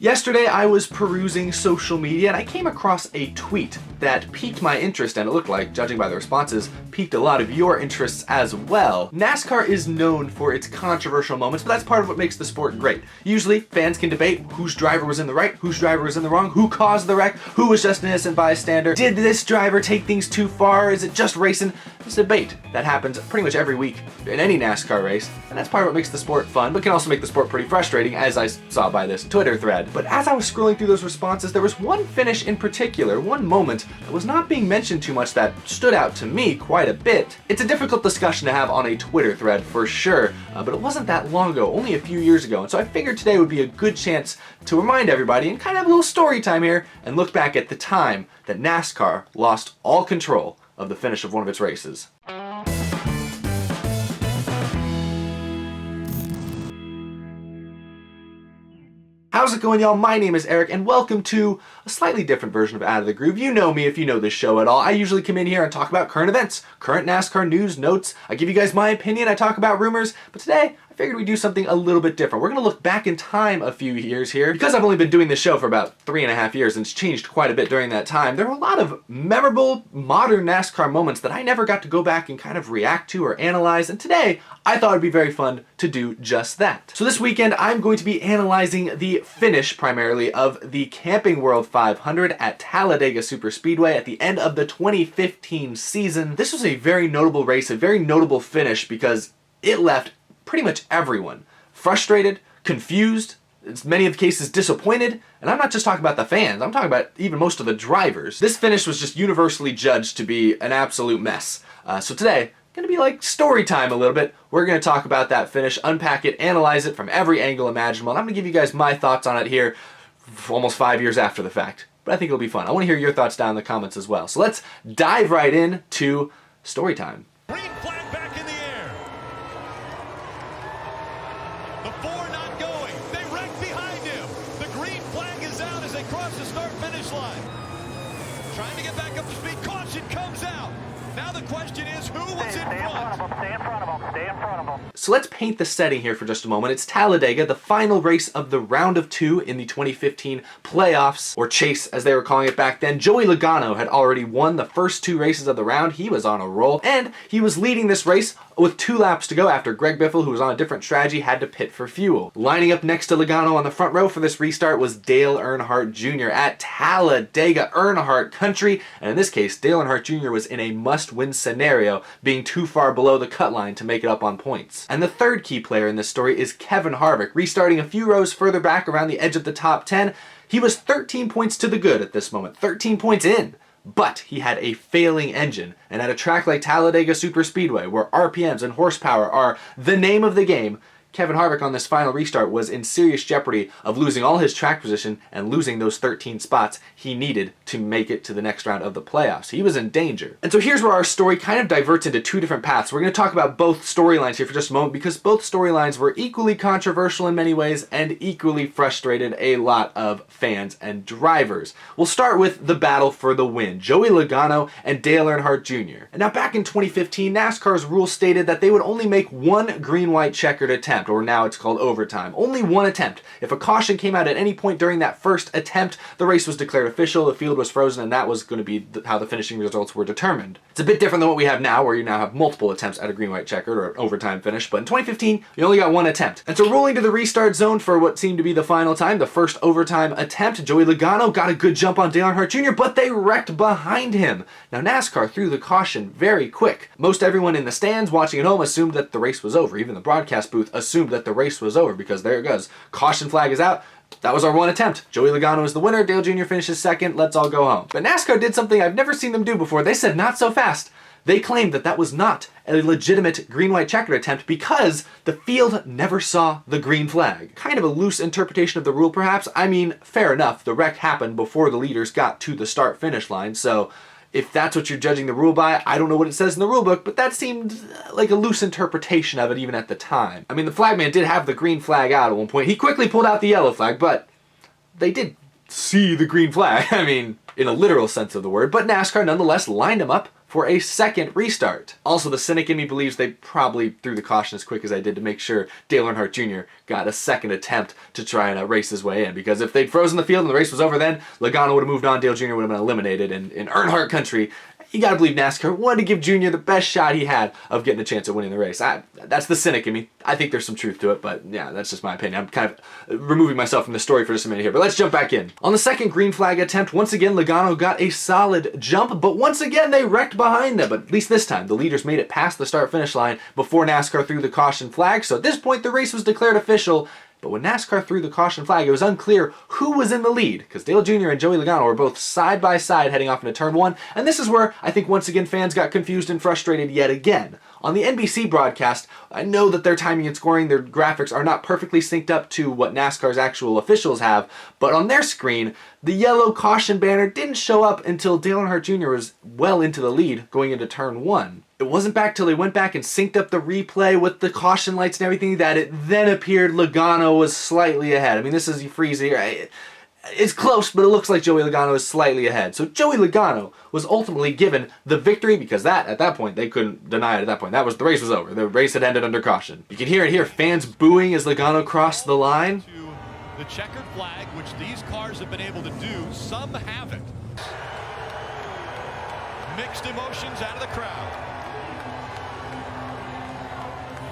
Yesterday I was perusing social media and I came across a tweet that piqued my interest, and it looked like, judging by the responses, piqued a lot of your interests as well. NASCAR is known for its controversial moments, but that's part of what makes the sport great. Usually, fans can debate whose driver was in the right, whose driver was in the wrong, who caused the wreck, who was just an innocent bystander, did this driver take things too far, is it just racing? It's a debate that happens pretty much every week in any NASCAR race, and that's part of what makes the sport fun, but can also make the sport pretty frustrating, as I saw by this Twitter thread. But as I was scrolling through those responses, there was one finish in particular, one moment that was not being mentioned too much that stood out to me quite a bit. It's a difficult discussion to have on a Twitter thread for sure, but it wasn't that long ago, only a few years ago, and so I figured today would be a good chance to remind everybody and kind of have a little story time here and look back at the time that NASCAR lost all control of the finish of one of its races. How's it going, y'all? My name is Eric, and welcome to a slightly different version of Out of the Groove. You know me if you know this show at all. I usually come in here and talk about current events, current NASCAR news, notes. I give you guys my opinion, I talk about rumors, but today I figured we'd do something a little bit different. We're going to look back in time a few years here. Because I've only been doing this show for about 3.5 years and it's changed quite a bit during that time, there are a lot of memorable modern NASCAR moments that I never got to go back and kind of react to or analyze, and today I thought it'd be very fun to do just that. So this weekend I'm going to be analyzing the finish primarily of the Camping World 500 at Talladega Superspeedway at the end of the 2015 season. This was a very notable race, a very notable finish because it left pretty much everyone frustrated, confused, in many of the cases disappointed, and I'm not just talking about the fans, I'm talking about even most of the drivers. This finish was just universally judged to be an absolute mess. So today, gonna be like story time a little bit. We're gonna talk about that finish, unpack it, analyze it from every angle imaginable, and I'm gonna give you guys my thoughts on it here almost 5 years after the fact. But I think it'll be fun. I wanna hear your thoughts down in the comments as well. So let's dive right in to story time. Green flag back in the air. The four not going. They wreck behind him. The green flag is out as they cross the start-finish line. Trying to get back up to speed. Caution comes out. Now the question is, who was in front? Stay in front of them. Stay in front of them. So let's paint the setting here for just a moment. It's Talladega, the final race of the round of 2 in the 2015 playoffs, or chase as they were calling it back then. Joey Logano had already won the first 2 races of the round. He was on a roll, and he was leading this race with 2 laps to go after Greg Biffle, who was on a different strategy, had to pit for fuel. Lining up next to Logano on the front row for this restart was Dale Earnhardt Jr. at Talladega, Earnhardt country, and in this case, Dale Earnhardt Jr. was in a must-win scenario, being too far below the cut line to make it up on points. And the third key player in this story is Kevin Harvick, restarting a few rows further back around the edge of the top 10. He was 13 points to the good at this moment, 13 points in. But he had a failing engine, and at a track like Talladega Superspeedway, where RPMs and horsepower are the name of the game, Kevin Harvick on this final restart was in serious jeopardy of losing all his track position and losing those 13 spots he needed to make it to the next round of the playoffs. He was in danger. And so here's where our story kind of diverts into 2 different paths. We're going to talk about both storylines here for just a moment because both storylines were equally controversial in many ways and equally frustrated a lot of fans and drivers. We'll start with the battle for the win, Joey Logano and Dale Earnhardt Jr. And now back in 2015, NASCAR's rules stated that they would only make 1 green-white checkered attempt, or now it's called overtime. Only 1 attempt. If a caution came out at any point during that first attempt, the race was declared official, the field was frozen, and that was going to be how the finishing results were determined. It's a bit different than what we have now, where you now have multiple attempts at a green-white checkered or an overtime finish, but in 2015, you only got 1 attempt. And so rolling to the restart zone for what seemed to be the final time, the first overtime attempt, Joey Logano got a good jump on Dale Earnhardt Jr., but they wrecked behind him. Now NASCAR threw the caution very quick. Most everyone in the stands watching at home assumed that the race was over. Even the broadcast booth assumed that the race was over because there it goes. Caution flag is out. That was our 1 attempt. Joey Logano is the winner. Dale Jr. finishes second. Let's all go home. But NASCAR did something I've never seen them do before. They said not so fast. They claimed that that was not a legitimate green-white checkered attempt because the field never saw the green flag. Kind of a loose interpretation of the rule, perhaps. I mean, fair enough. The wreck happened before the leaders got to the start-finish line, so if that's what you're judging the rule by, I don't know what it says in the rule book, but that seemed like a loose interpretation of it even at the time. I mean, the flagman did have the green flag out at one point. He quickly pulled out the yellow flag, but they did see the green flag. I mean, in a literal sense of the word, but NASCAR nonetheless lined him up for a second restart. Also, the cynic in me believes they probably threw the caution as quick as I did to make sure Dale Earnhardt Jr. got a second attempt to try and race his way in, because if they'd frozen the field and the race was over then, Logano would have moved on, Dale Jr. would have been eliminated, and in Earnhardt country, you gotta believe NASCAR wanted to give Junior the best shot he had of getting a chance at winning the race. That's the cynic in me. I think there's some truth to it, but yeah, that's just my opinion. I'm kind of removing myself from the story for just a minute here, but let's jump back in. On the second green flag attempt, once again, Logano got a solid jump, but once again, they wrecked behind them. But at least this time, the leaders made it past the start-finish line before NASCAR threw the caution flag, so at this point, the race was declared official. But when NASCAR threw the caution flag, it was unclear who was in the lead, because Dale Jr. and Joey Logano were both side by side heading off into turn one, and this is where I think once again fans got confused and frustrated yet again. On the NBC broadcast, I know that their timing and scoring, their graphics are not perfectly synced up to what NASCAR's actual officials have, but on their screen, the yellow caution banner didn't show up until Dale Earnhardt Jr. was well into the lead going into turn one. It wasn't back till they went back and synced up the replay with the caution lights and everything that it then appeared Logano was slightly ahead. I mean, this is freezy, right? It's close, but it looks like Joey Logano is slightly ahead. So Joey Logano was ultimately given the victory because at that point, they couldn't deny it at that point. The race was over. The race had ended under caution. You can hear it here, fans booing as Logano crossed the line. To the checkered flag, which these cars have been able to do, some haven't. Mixed emotions out of the crowd.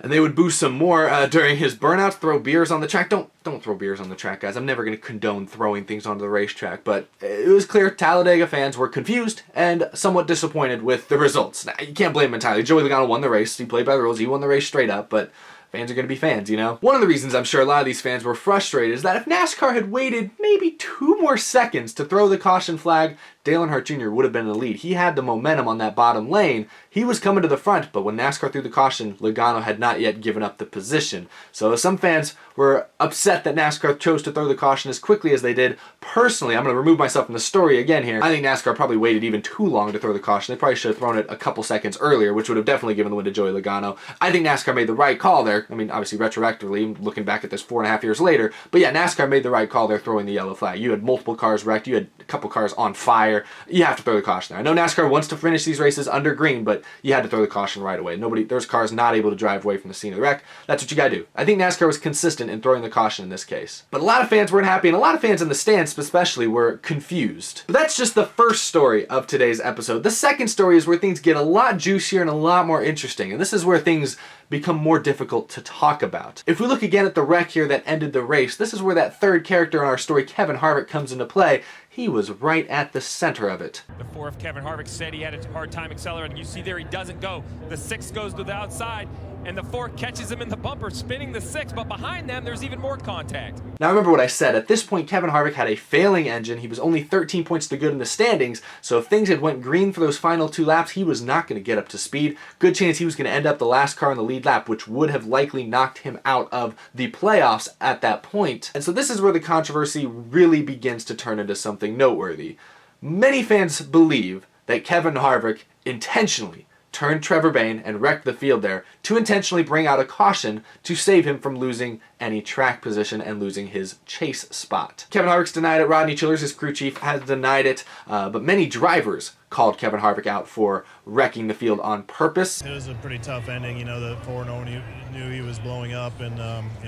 And they would boo some more during his burnouts, throw beers on the track. Don't throw beers on the track, guys. I'm never going to condone throwing things onto the racetrack, but it was clear Talladega fans were confused and somewhat disappointed with the results. Now, you can't blame him entirely. Joey Logano won the race. He played by the rules. He won the race straight up, but fans are going to be fans, you know? One of the reasons I'm sure a lot of these fans were frustrated is that if NASCAR had waited maybe 2 more seconds to throw the caution flag, Dale Earnhardt Jr. would have been in the lead. He had the momentum on that bottom lane. He was coming to the front, but when NASCAR threw the caution, Logano had not yet given up the position. So some fans were upset that NASCAR chose to throw the caution as quickly as they did. Personally, I'm going to remove myself from the story again here. I think NASCAR probably waited even too long to throw the caution. They probably should have thrown it a couple seconds earlier, which would have definitely given the win to Joey Logano. I think NASCAR made the right call there. I mean, obviously retroactively, looking back at this 4.5 years later. But yeah, NASCAR made the right call there throwing the yellow flag. You had multiple cars wrecked. You had a couple cars on fire. You have to throw the caution there. I know NASCAR wants to finish these races under green, but you had to throw the caution right away. There's cars not able to drive away from the scene of the wreck. That's what you gotta do. I think NASCAR was consistent in throwing the caution in this case. But a lot of fans weren't happy, and a lot of fans in the stands especially were confused. But that's just the first story of today's episode. The second story is where things get a lot juicier and a lot more interesting, and this is where things become more difficult to talk about. If we look again at the wreck here that ended the race, this is where that third character in our story, Kevin Harvick, comes into play. He was right at the center of it. The fourth, Kevin Harvick, said he had a hard time accelerating. You see there, he doesn't go. The 6 goes to the outside, and the 4 catches him in the bumper, spinning the 6, but behind them, there's even more contact. Now remember what I said, at this point Kevin Harvick had a failing engine. He was only 13 points to good in the standings, so if things had went green for those final 2 laps, he was not going to get up to speed. Good chance he was going to end up the last car in the lead lap, which would have likely knocked him out of the playoffs at that point. And so this is where the controversy really begins to turn into something noteworthy. Many fans believe that Kevin Harvick intentionally turned Trevor Bayne and wrecked the field there to intentionally bring out a caution to save him from losing any track position and losing his chase spot. Kevin Harvick's denied it. Rodney Childers, his crew chief, has denied it, but many drivers called Kevin Harvick out for wrecking the field on purpose. It was a pretty tough ending. You know, the 4-0 knew he was blowing up and,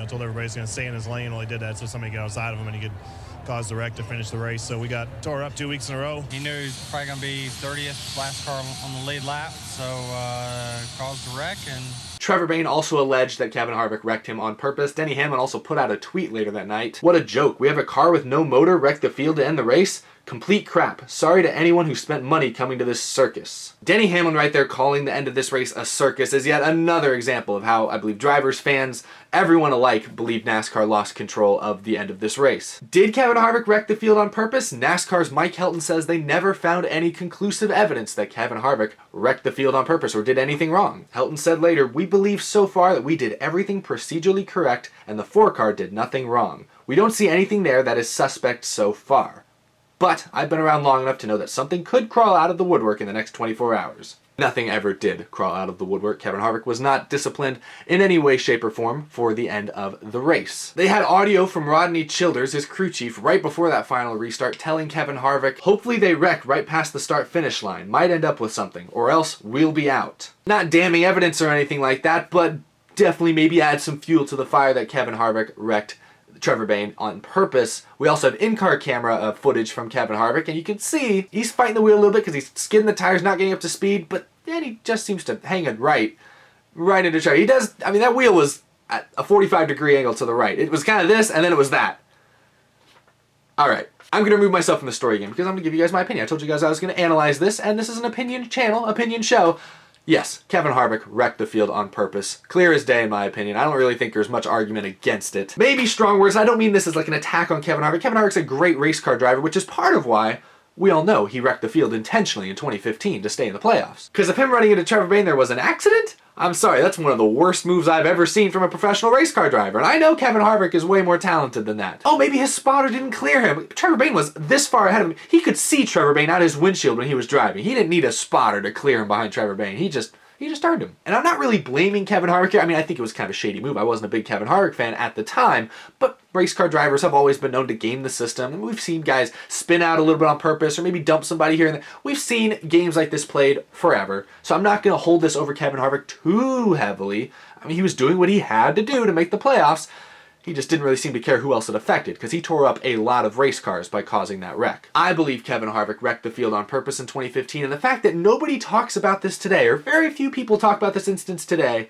told everybody he's going to stay in his lane. Well, he did that so somebody got outside of him and he could cause the wreck to finish the race. So we got tore up 2 weeks in a row. He knew he was probably going to be 30th last car on the lead lap, so caused the wreck. And Trevor Bayne also alleged that Kevin Harvick wrecked him on purpose. Denny Hamlin also put out a tweet later that night. What a joke. We have a car with no motor wreck the field to end the race? Complete crap. Sorry to anyone who spent money coming to this circus. Denny Hamlin right there calling the end of this race a circus is yet another example of how I believe drivers, fans, everyone alike believe NASCAR lost control of the end of this race. Did Kevin Harvick wreck the field on purpose? NASCAR's Mike Helton says they never found any conclusive evidence that Kevin Harvick wrecked the field on purpose or did anything wrong. Helton said later, "We believe so far that we did everything procedurally correct and the 4 car did nothing wrong. We don't see anything there that is suspect so far. But I've been around long enough to know that something could crawl out of the woodwork in the next 24 hours. Nothing ever did crawl out of the woodwork. Kevin Harvick was not disciplined in any way, shape, or form for the end of the race. They had audio from Rodney Childers, his crew chief, right before that final restart, telling Kevin Harvick, hopefully they wreck right past the start-finish line. Might end up with something, or else we'll be out. Not damning evidence or anything like that, but definitely maybe add some fuel to the fire that Kevin Harvick wrecked Trevor Bayne on purpose. We also have in-car camera footage from Kevin Harvick, and you can see he's fighting the wheel a little bit because he's skidding the tires, not getting up to speed, but then he just seems to hang it right into Trevor. He does, I mean, that wheel was at a 45-degree angle to the right. It was kind of this, and then it was that. Alright, I'm going to remove myself from the story again because I'm going to give you guys my opinion. I told you guys I was going to analyze this, and this is an opinion channel, opinion show. Yes, Kevin Harvick wrecked the field on purpose. Clear as day in my opinion. I don't really think there's much argument against it. Maybe strong words. I don't mean this as like an attack on Kevin Harvick. Kevin Harvick's a great race car driver, which is part of why we all know he wrecked the field intentionally in 2015 to stay in the playoffs. Because if him running into Trevor Bayne there was an accident, I'm sorry, that's one of the worst moves I've ever seen from a professional race car driver. And I know Kevin Harvick is way more talented than that. Oh, maybe his spotter didn't clear him. Trevor Bayne was this far ahead of him. He could see Trevor Bayne out his windshield when he was driving. He didn't need a spotter to clear him behind Trevor Bayne. He just turned him. And I'm not really blaming Kevin Harvick here. I mean, I think it was kind of a shady move. I wasn't a big Kevin Harvick fan at the time, but race car drivers have always been known to game the system. And we've seen guys spin out a little bit on purpose or maybe dump somebody here and there. We've seen games like this played forever. So I'm not going to hold this over Kevin Harvick too heavily. I mean, he was doing what he had to do to make the playoffs. He just didn't really seem to care who else it affected because he tore up a lot of race cars by causing that wreck. I believe Kevin Harvick wrecked the field on purpose in 2015, and the fact that nobody talks about this today, or very few people talk about this instance today,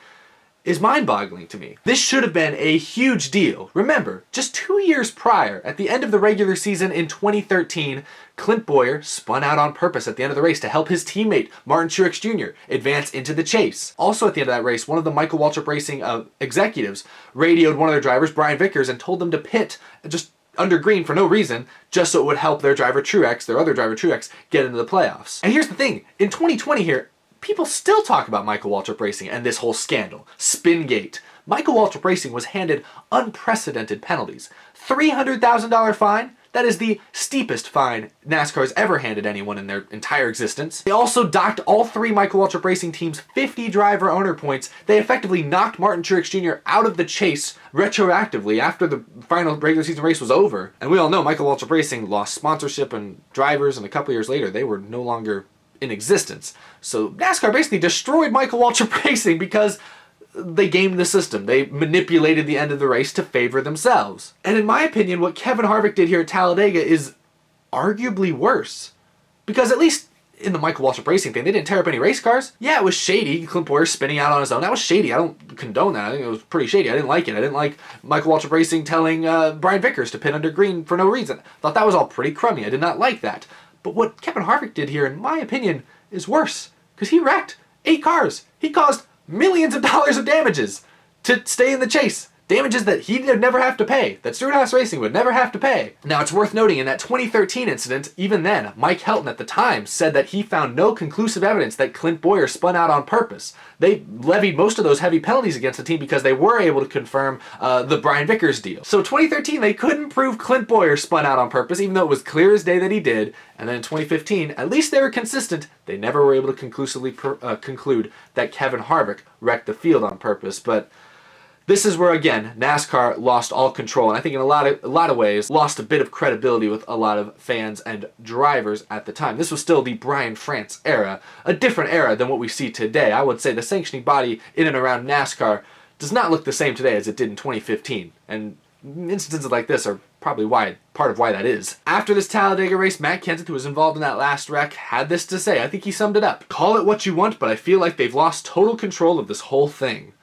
is mind-boggling to me. This should have been a huge deal. Remember, just 2 years prior, at the end of the regular season in 2013, Clint Bowyer spun out on purpose at the end of the race to help his teammate, Martin Truex Jr., advance into the chase. Also at the end of that race, one of the Michael Waltrip Racing executives radioed one of their drivers, Brian Vickers, and told them to pit just under green for no reason, just so it would help their driver Truex, their other driver Truex, get into the playoffs. And here's the thing, in 2020 here, people still talk about Michael Waltrip Racing and this whole scandal. Spingate. Michael Waltrip Racing was handed unprecedented penalties. $300,000 fine. That is the steepest fine NASCAR has ever handed anyone in their entire existence. They also docked all 3 Michael Waltrip Racing teams 50 driver owner points. They effectively knocked Martin Truex Jr. out of the chase retroactively after the final regular season race was over. And we all know Michael Waltrip Racing lost sponsorship and drivers, and a couple years later they were no longer in existence. So NASCAR basically destroyed Michael Waltrip Racing because they gamed the system. They manipulated the end of the race to favor themselves. And in my opinion, what Kevin Harvick did here at Talladega is arguably worse. Because at least in the Michael Waltrip Racing thing, they didn't tear up any race cars. Yeah, it was shady. Clint Bowyer spinning out on his own. That was shady. I don't condone that. I think it was pretty shady. I didn't like it. I didn't like Michael Waltrip Racing telling Brian Vickers to pit under green for no reason. I thought that was all pretty crummy. I did not like that. But what Kevin Harvick did here, in my opinion, is worse. Because he wrecked 8 cars. He caused millions of dollars of damages to stay in the chase. Damages that he'd never have to pay, that Stewart-Haas Racing would never have to pay. Now, it's worth noting, in that 2013 incident, even then, Mike Helton at the time said that he found no conclusive evidence that Clint Bowyer spun out on purpose. They levied most of those heavy penalties against the team because they were able to confirm the Brian Vickers deal. So 2013, they couldn't prove Clint Bowyer spun out on purpose, even though it was clear as day that he did. And then in 2015, at least they were consistent. They never were able to conclusively conclude that Kevin Harvick wrecked the field on purpose. But this is where, again, NASCAR lost all control, and I think in a lot of ways lost a bit of credibility with a lot of fans and drivers at the time. This was still the Brian France era, a different era than what we see today. I would say the sanctioning body in and around NASCAR does not look the same today as it did in 2015, and instances like this are probably part of why that is. After this Talladega race, Matt Kenseth, who was involved in that last wreck, had this to say. I think he summed it up. Call it what you want, but I feel like they've lost total control of this whole thing.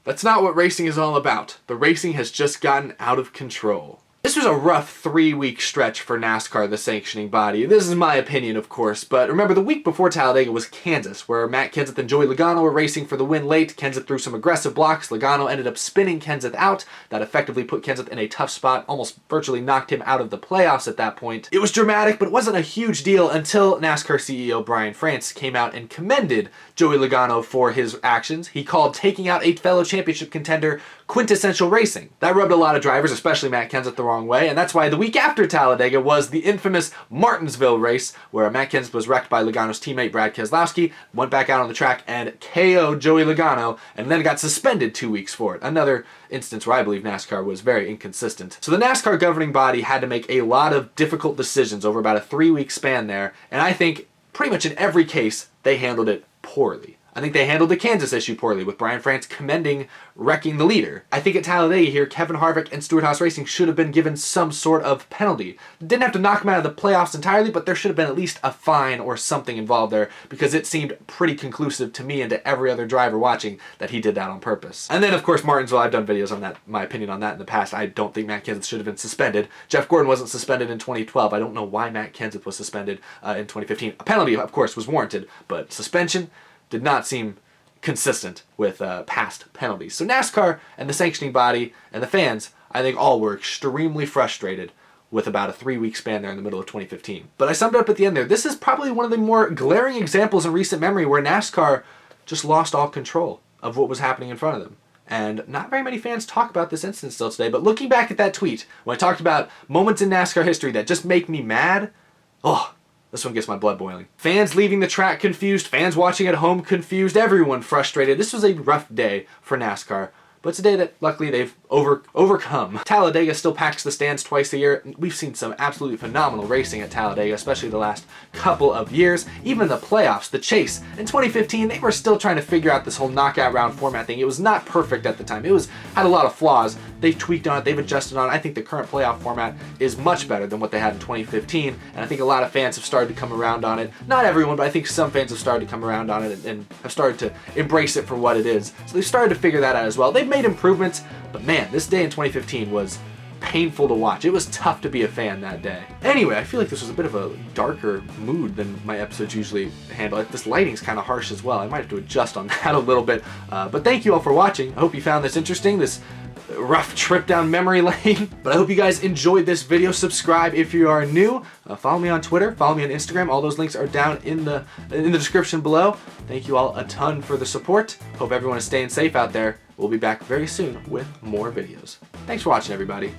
That's not what racing is all about. The racing has just gotten out of control. This was a rough 3-week stretch for NASCAR, the sanctioning body. This is my opinion, of course, but remember the week before Talladega was Kansas, where Matt Kenseth and Joey Logano were racing for the win late. Kenseth threw some aggressive blocks. Logano ended up spinning Kenseth out. That effectively put Kenseth in a tough spot, almost virtually knocked him out of the playoffs at that point. It was dramatic, but it wasn't a huge deal until NASCAR CEO Brian France came out and commended Joey Logano for his actions. He called taking out a fellow championship contender quintessential racing. That rubbed a lot of drivers, especially Matt Kenseth, the wrong wrong way, and that's why the week after Talladega was the infamous Martinsville race, where Matt Kenseth was wrecked by Logano's teammate Brad Keselowski, went back out on the track and KO'd Joey Logano, and then got suspended 2 weeks for it. Another instance where I believe NASCAR was very inconsistent. So the NASCAR governing body had to make a lot of difficult decisions over about a 3-week span there, and I think pretty much in every case, they handled it poorly. I think they handled the Kansas issue poorly, with Brian France commending wrecking the leader. I think at Talladega here, Kevin Harvick and Stewart-Haas Racing should have been given some sort of penalty. Didn't have to knock them out of the playoffs entirely, but there should have been at least a fine or something involved there, because it seemed pretty conclusive to me and to every other driver watching that he did that on purpose. And then, of course, Martinsville, I've done videos on that, my opinion on that in the past. I don't think Matt Kenseth should have been suspended. Jeff Gordon wasn't suspended in 2012. I don't know why Matt Kenseth was suspended in 2015. A penalty, of course, was warranted, but suspension did not seem consistent with past penalties. So NASCAR and the sanctioning body and the fans, I think, all were extremely frustrated with about a 3-week span there in the middle of 2015. But I summed it up at the end there. This is probably one of the more glaring examples in recent memory where NASCAR just lost all control of what was happening in front of them. And not very many fans talk about this instance still today, but looking back at that tweet, when I talked about moments in NASCAR history that just make me mad, oh, this one gets my blood boiling. Fans leaving the track confused, fans watching at home confused, everyone frustrated. This was a rough day for NASCAR, but it's a day that luckily they've overcome. Talladega still packs the stands twice a year. We've seen some absolutely phenomenal racing at Talladega, especially the last couple of years. Even the playoffs, the chase. In 2015, they were still trying to figure out this whole knockout round format thing. It was not perfect at the time. It had a lot of flaws. They've tweaked on it, they've adjusted on it. I think the current playoff format is much better than what they had in 2015, and I think a lot of fans have started to come around on it. Not everyone, but I think some fans have started to come around on it and have started to embrace it for what it is. So they've started to figure that out as well. They've made improvements, but man, this day in 2015 was painful to watch. It was tough to be a fan that day. Anyway, I feel like this was a bit of a darker mood than my episodes usually handle. This lighting's kind of harsh as well. I might have to adjust on that a little bit. But thank you all for watching. I hope you found this interesting, this rough trip down memory lane. But I hope you guys enjoyed this video. Subscribe if you are new. Follow me on Twitter, follow me on Instagram. All those links are down in the description below. Thank you all a ton for the support. Hope everyone is staying safe out there. We'll be back very soon with more videos. Thanks for watching, everybody.